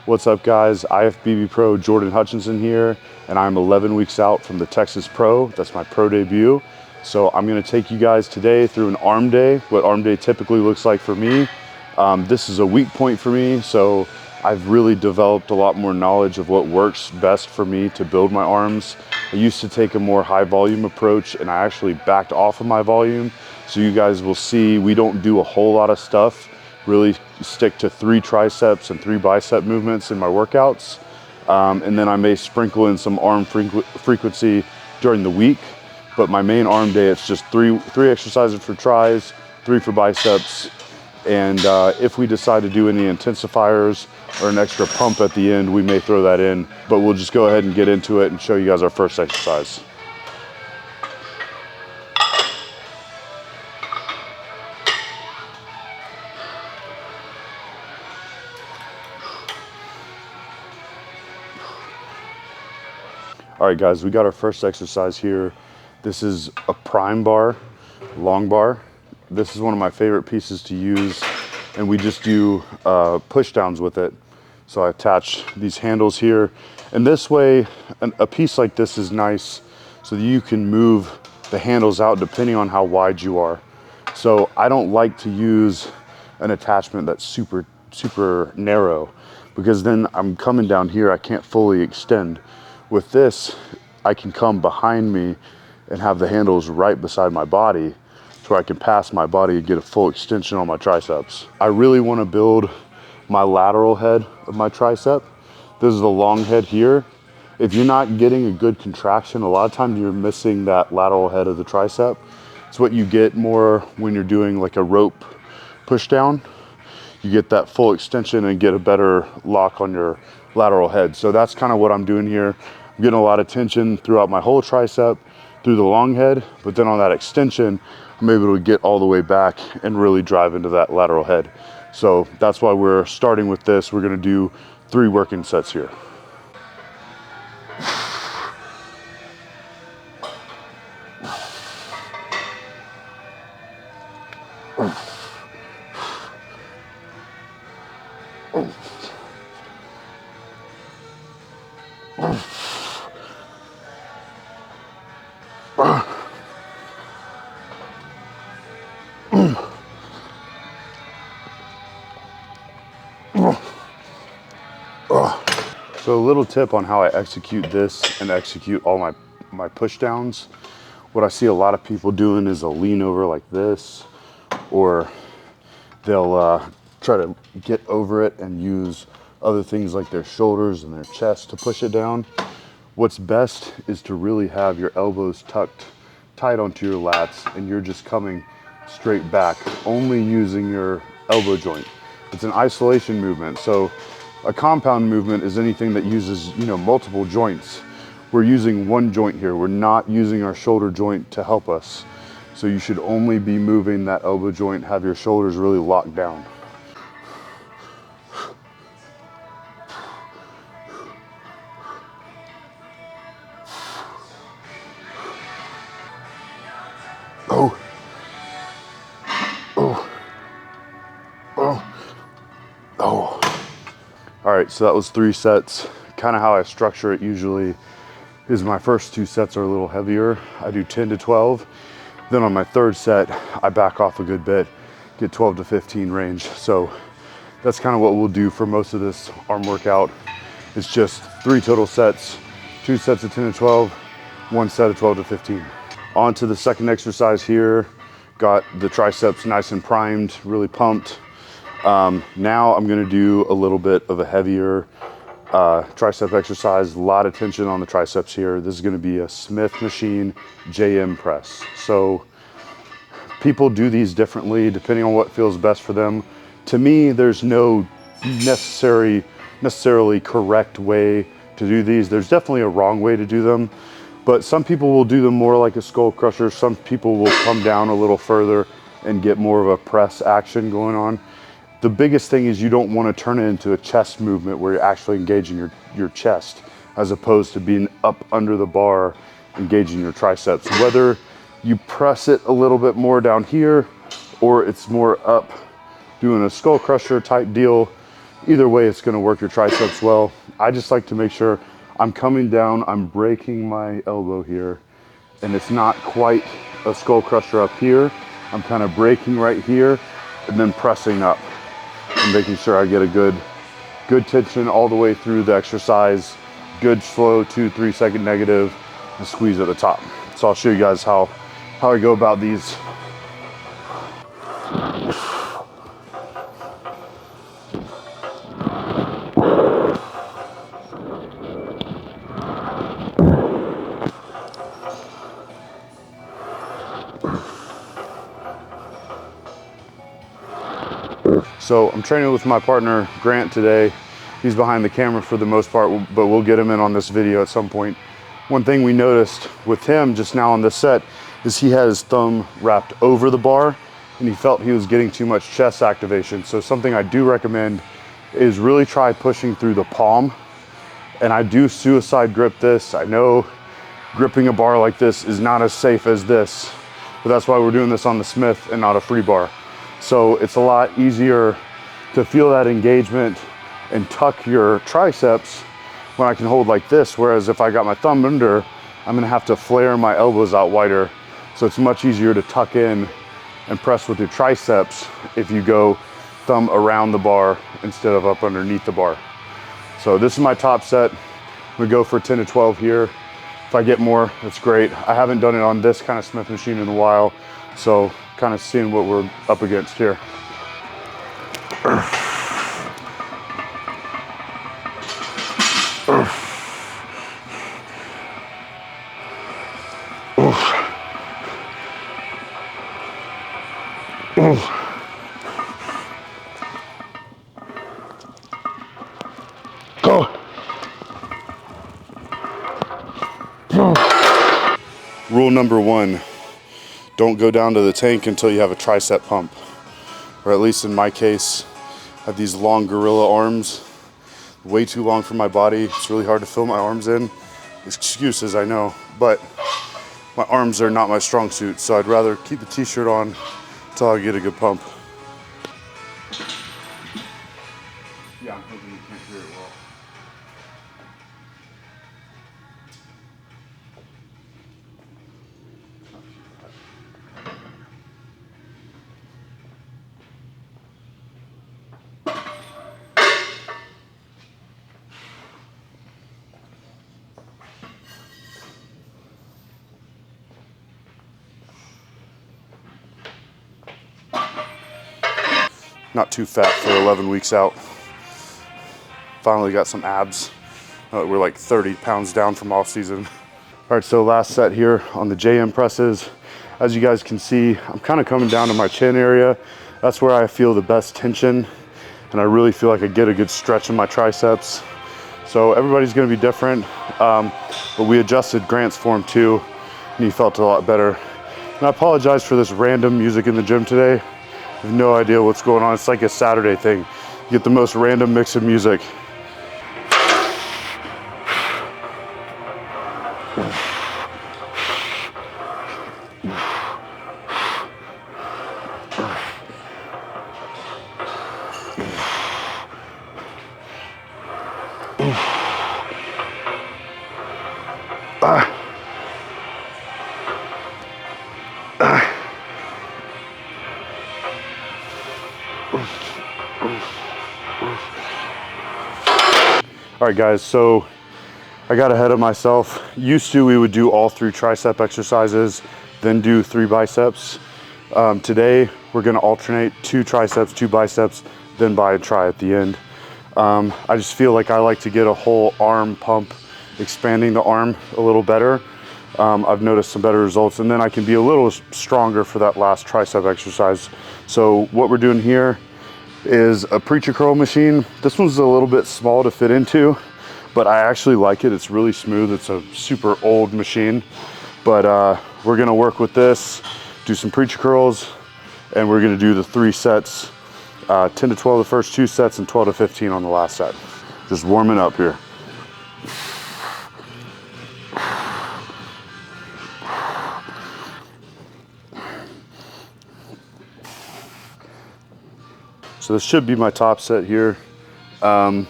What's up guys, IFBB Pro Jordan Hutchinson here, and I'm 11 weeks out from the Texas Pro. That's my pro debut. So I'm gonna take you guys today through an arm day, what arm day typically looks like for me. This is a weak point for me, so I've really developed a lot more knowledge of what works best for me to build my arms. I used to take a more high volume approach, and I actually backed off of my volume. So you guys will see we don't do a whole lot of stuff. Really stick to 3 triceps and 3 bicep movements in my workouts. And then I may sprinkle in some arm frequency during the week. But my main arm day, it's just three exercises for tris, 3 for biceps. And if we decide to do any intensifiers or an extra pump at the end, we may throw that in. But we'll just go ahead and get into it and show you guys our first exercise. All right guys, we got our first exercise here. This is a prime bar, long bar. This is one of my favorite pieces to use, and we just do push downs with it. So I attach these handles here, and this way, a piece like this is nice so that you can move the handles out depending on how wide you are. So I don't like to use an attachment that's super narrow, because then I'm coming down here, I can't fully extend. With this, I can come behind me and have the handles right beside my body so I can pass my body and get a full extension on my triceps. I really want to build my lateral head of my tricep. This is the long head here. If you're not getting a good contraction, a lot of times you're missing that lateral head of the tricep. It's what you get more when you're doing like a rope push down. You get that full extension and get a better lock on your lateral head. So that's kind of what I'm doing here. I'm getting a lot of tension throughout my whole tricep, through the long head, but then on that extension, I'm able to get all the way back and really drive into that lateral head. So that's why we're starting with this. We're gonna do 3 working sets here. So a little tip on how I execute this and execute all my push downs. What I see a lot of people doing is they'll lean over like this, or they'll try to get over it and use other things like their shoulders and their chest to push it down. What's best is to really have your elbows tucked tight onto your lats, and you're just coming straight back, only using your elbow joint. It's an isolation movement. So a compound movement is anything that uses, multiple joints. We're using one joint here. We're not using our shoulder joint to help us. So you should only be moving that elbow joint, have your shoulders really locked down. Oh. Oh. Oh. Oh. All right, so that was 3 sets. Kind of how I structure it usually is my first 2 sets are a little heavier. I do 10 to 12. Then on my 3rd set, I back off a good bit, get 12 to 15 range. So that's kind of what we'll do for most of this arm workout. It's just 3 total sets, 2 sets of 10 to 12, 1 set of 12 to 15. On to the second exercise here. Got the triceps nice and primed, really pumped. Now I'm gonna do a little bit of a heavier tricep exercise, a lot of tension on the triceps here. This is gonna be a Smith machine JM press. So people do these differently depending on what feels best for them. To me, there's no necessarily correct way to do these. There's definitely a wrong way to do them, but some people will do them more like a skull crusher. Some people will come down a little further and get more of a press action going on. The biggest thing is you don't want to turn it into a chest movement where you're actually engaging your chest, as opposed to being up under the bar, engaging your triceps. Whether you press it a little bit more down here, or it's more up doing a skull crusher type deal, Either way, it's gonna work your triceps well. I just like to make sure I'm coming down, I'm breaking my elbow here, and it's not quite a skull crusher up here. I'm kind of breaking right here and then pressing up and making sure I get a good tension all the way through the exercise. Good slow 2-3 second negative and squeeze at the top. So I'll show you guys how I go about these. So I'm training with my partner, Grant, today. He's behind the camera for the most part, but we'll get him in on this video at some point. One thing we noticed with him just now on this set is he had his thumb wrapped over the bar and he felt he was getting too much chest activation. So something I do recommend is really try pushing through the palm. And I do suicide grip this. I know gripping a bar like this is not as safe as this, but that's why we're doing this on the Smith and not a free bar. So it's a lot easier to feel that engagement and tuck your triceps when I can hold like this. Whereas if I got my thumb under, I'm gonna have to flare my elbows out wider. So it's much easier to tuck in and press with your triceps if you go thumb around the bar instead of up underneath the bar. So this is my top set. I'm gonna go for 10 to 12 here. If I get more, that's great. I haven't done it on this kind of Smith machine in a while, so kind of seeing what we're up against here. Rule number one, don't go down to the tank until you have a tricep pump. Or at least in my case, I have these long gorilla arms, way too long for my body. It's really hard to fill my arms in. Excuses, I know, but my arms are not my strong suit, so I'd rather keep the t-shirt on until I get a good pump. Yeah, I'm hoping you can't hear it well. Not too fat for 11 weeks out. Finally got some abs. We're like 30 pounds down from off season. All right, so last set here on the JM presses. As you guys can see, I'm kind of coming down to my chin area. That's where I feel the best tension. And I really feel like I get a good stretch in my triceps. So everybody's gonna be different. But we adjusted Grant's form too, and he felt a lot better. And I apologize for this random music in the gym today. I have no idea what's going on. It's like a Saturday thing. You get the most random mix of music. All right guys, so I got ahead of myself. Used to, we would do all 3 tricep exercises, then do 3 biceps. Today, we're gonna alternate 2 triceps, 2 biceps, then bi and tri at the end. I just feel like I like to get a whole arm pump, expanding the arm a little better. I've noticed some better results, and then I can be a little stronger for that last tricep exercise. So what we're doing here is a preacher curl machine. This one's a little bit small to fit into, but I actually like it. It's really smooth. It's a super old machine, but we're gonna work with this, do some preacher curls, and we're gonna do the 3 sets, 10 to 12 the first 2 sets and 12 to 15 on the last set. Just warming up here. So this should be my top set here. The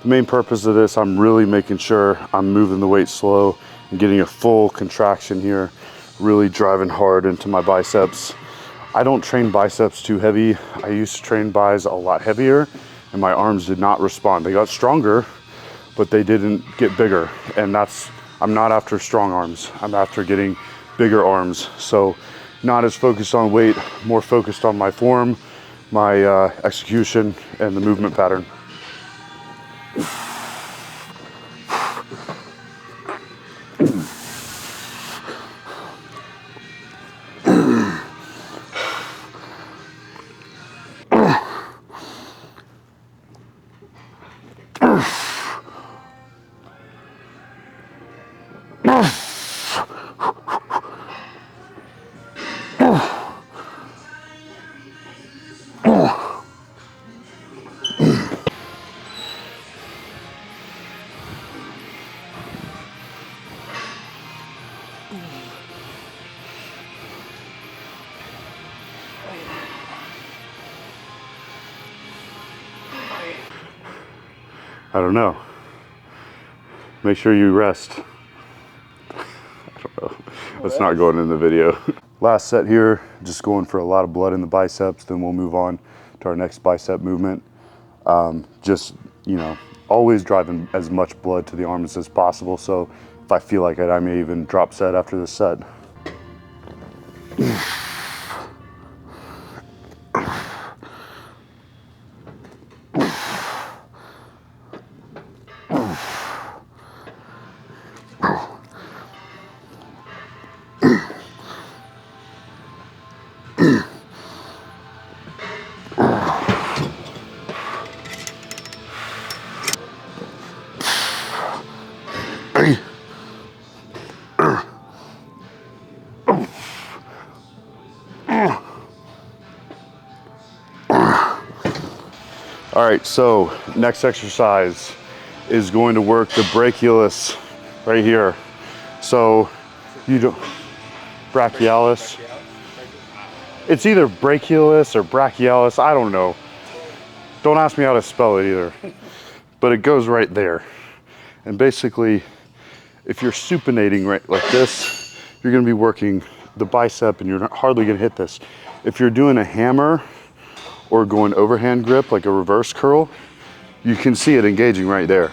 main purpose of this, I'm really making sure I'm moving the weight slow and getting a full contraction here, really driving hard into my biceps. I don't train biceps too heavy. I used to train bis a lot heavier and my arms did not respond. They got stronger, but they didn't get bigger. And I'm not after strong arms. I'm after getting bigger arms. So not as focused on weight, more focused on my form, my execution, and the movement pattern. I don't know. Make sure you rest. I don't know. That's not going in the video. Last set here, just going for a lot of blood in the biceps, then we'll move on to our next bicep movement. Just, you know, always driving as much blood to the arms as possible. So if I feel like it, I may even drop set after this set. All right, so next exercise is going to work the brachialis right here. So you don't, brachialis. It's either brachialis or brachialis, I don't know. Don't ask me how to spell it either, but it goes right there. And basically, if you're supinating right like this, you're gonna be working the bicep and you're not hardly gonna hit this. If you're doing a hammer or going overhand grip, like a reverse curl, you can see it engaging right there.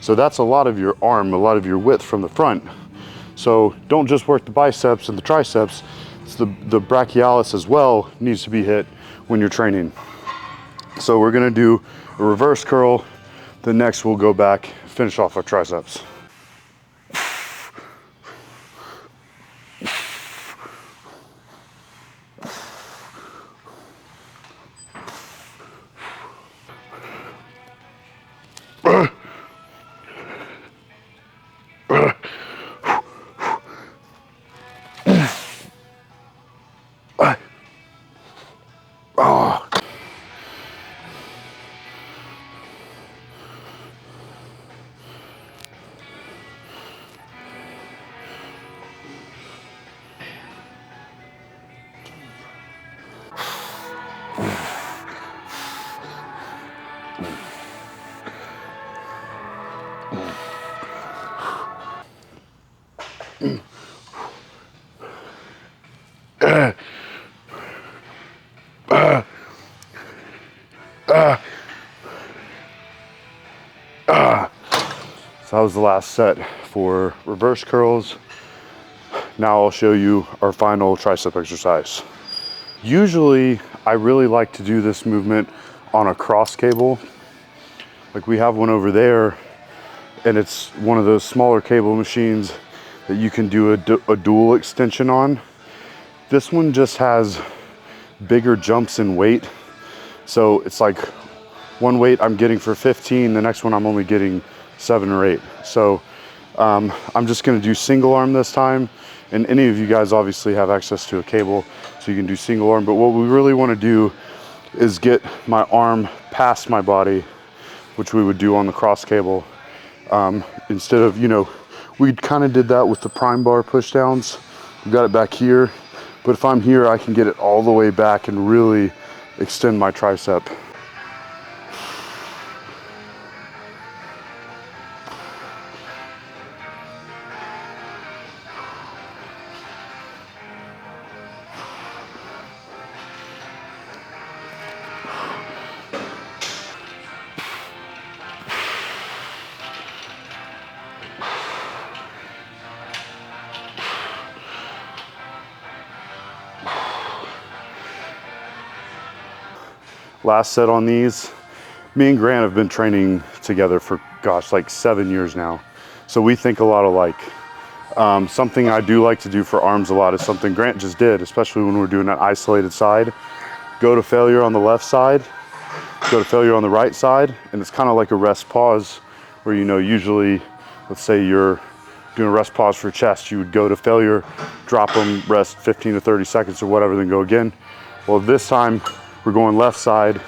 So that's a lot of your arm, a lot of your width from the front. So don't just work the biceps and the triceps, it's the brachialis as well needs to be hit when you're training. So we're gonna do a reverse curl, then next we'll go back, finish off our triceps. So that was the last set for reverse curls. Now I'll show you our final tricep exercise. Usually I really like to do this movement on a cross cable. Like we have one over there, and it's one of those smaller cable machines that you can do a dual extension on. This one just has bigger jumps in weight. So it's like one weight I'm getting for 15, the next one I'm only getting 7 or 8. So I'm just gonna do single arm this time. And any of you guys obviously have access to a cable, so you can do single arm. But what we really wanna do is get my arm past my body, which we would do on the cross cable. Instead of, you know, we kind of did that with the prime bar push downs. We got it back here, but if I'm here, I can get it all the way back and really extend my tricep. Last set on these. Me and Grant have been training together for, gosh, like 7 years now. So we think a lot alike. Something I do like to do for arms a lot is something Grant just did, especially when we're doing an isolated side. Go to failure on the left side, go to failure on the right side, and it's kind of like a rest pause where, you know, usually, let's say you're doing a rest pause for chest, you would go to failure, drop them, rest 15 to 30 seconds or whatever, then go again. Well, this time we're going left side.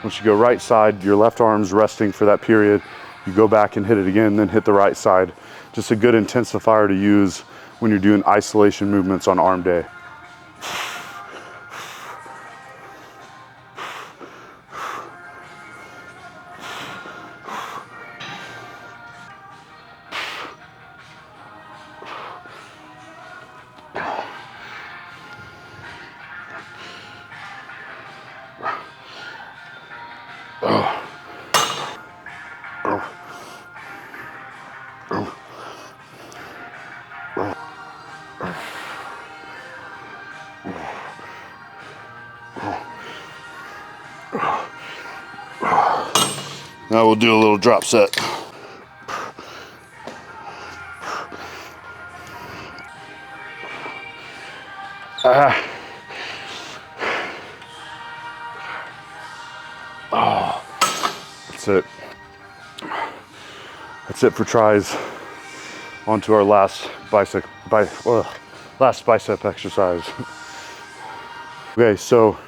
Once you go right side, your left arm's resting for that period. You go back and hit it again, then hit the right side. Just a good intensifier to use when you're doing isolation movements on arm day. Now we'll do a little drop set. That's it. That's it for tries. On to our last bicep exercise. Okay, so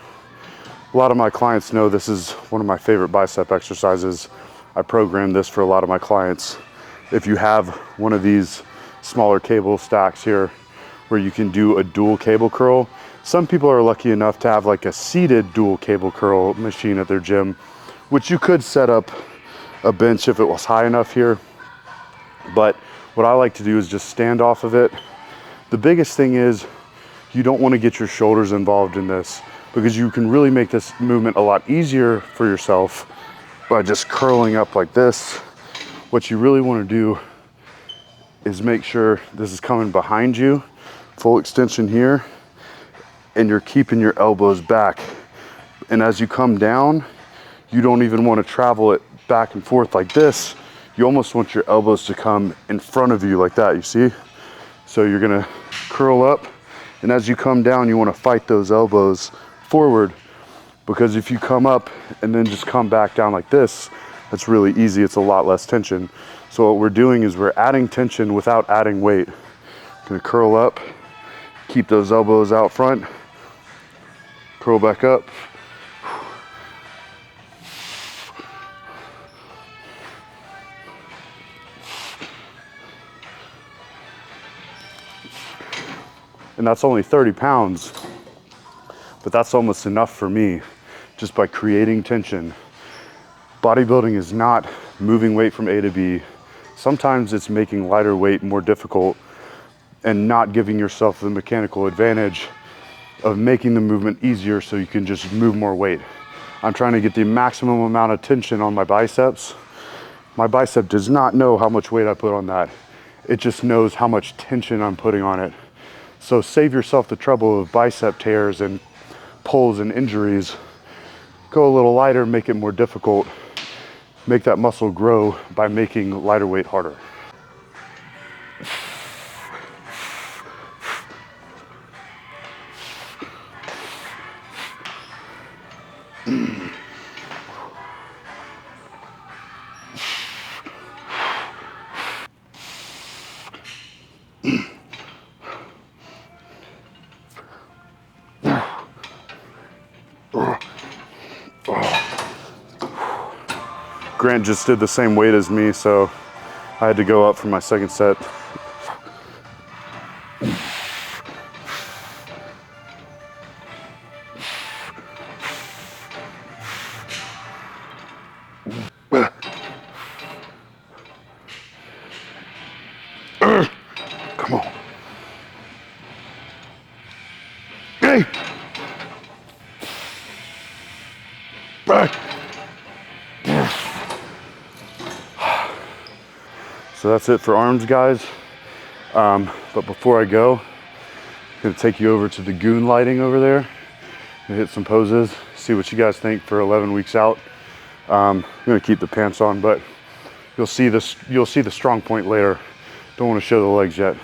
a lot of my clients know this is one of my favorite bicep exercises. I program this for a lot of my clients. If you have one of these smaller cable stacks here where you can do a dual cable curl, some people are lucky enough to have like a seated dual cable curl machine at their gym, which you could set up a bench if it was high enough here. But what I like to do is just stand off of it. The biggest thing is you don't want to get your shoulders involved in this, because you can really make this movement a lot easier for yourself by just curling up like this. What you really want to do is make sure this is coming behind you, full extension here, and you're keeping your elbows back. And as you come down, you don't even want to travel it back and forth like this. You almost want your elbows to come in front of you like that, you see? So you're gonna curl up, and as you come down, you want to fight those elbows forward, because if you come up and then just come back down like this, that's really easy. It's a lot less tension. So what we're doing is we're adding tension without adding weight. Gonna curl up, keep those elbows out front, curl back up. And that's only 30 pounds, but that's almost enough for me, just by creating tension. Bodybuilding is not moving weight from A to B. Sometimes it's making lighter weight more difficult and not giving yourself the mechanical advantage of making the movement easier so you can just move more weight. I'm trying to get the maximum amount of tension on my biceps. My bicep does not know how much weight I put on that. It just knows how much tension I'm putting on it. So save yourself the trouble of bicep tears and pulls and injuries. Go a little lighter, make it more difficult. Make that muscle grow by making lighter weight harder. Grant just did the same weight as me, so I had to go up for my second set. Come on. Hey! Back! So that's it for arms, guys. But before I go, I'm gonna take you over to the goon lighting over there and hit some poses. see what you guys think for 11 weeks out. I'm gonna keep the pants on, but you'll see the strong point later. Don't want to show the legs yet.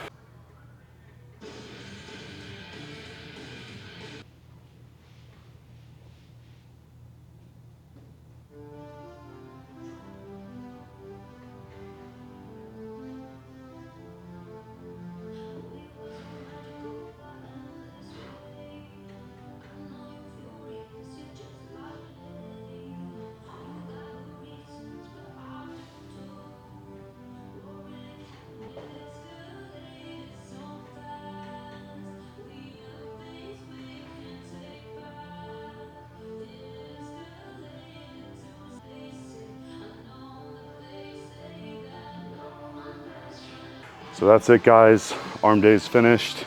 So that's it, guys. Arm day's finished.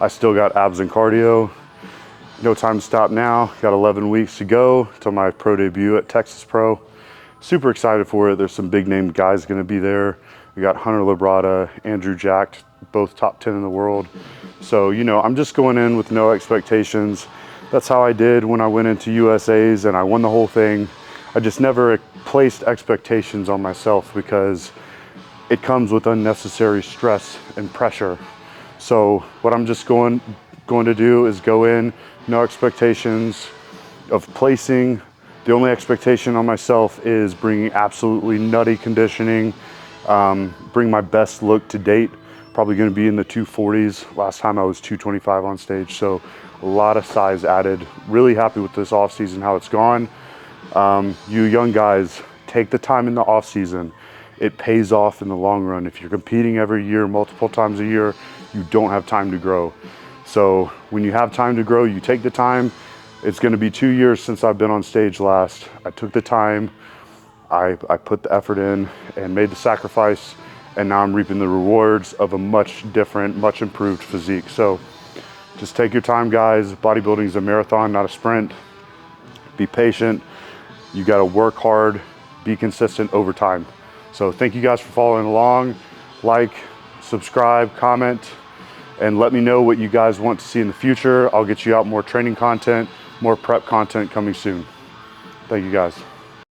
I still got abs and cardio. No time to stop now. Got 11 weeks to go till my pro debut at Texas Pro. Super excited for it. There's some big name guys gonna be there. We got Hunter Labrada, Andrew Jack, both top 10 in the world. So, you know, I'm just going in with no expectations. That's how I did when I went into USA's and I won the whole thing. I just never placed expectations on myself because it comes with unnecessary stress and pressure. So what I'm just going to do is go in, no expectations of placing. The only expectation on myself is bringing absolutely nutty conditioning, bring my best look to date. Probably gonna be in the 240s. Last time I was 225 on stage, so a lot of size added. Really happy with this off season, how it's gone. You young guys, take the time in the off season. It pays off in the long run. If you're competing every year, multiple times a year, you don't have time to grow. So when you have time to grow, you take the time. It's gonna be 2 years since I've been on stage last. I took the time, I put the effort in and made the sacrifice, and now I'm reaping the rewards of a much different, much improved physique. So just take your time, guys. Bodybuilding is a marathon, not a sprint. Be patient. You gotta work hard, be consistent over time. So thank you guys for following along. Like, subscribe, comment, and let me know what you guys want to see in the future. I'll get you out more training content, more prep content coming soon. Thank you guys.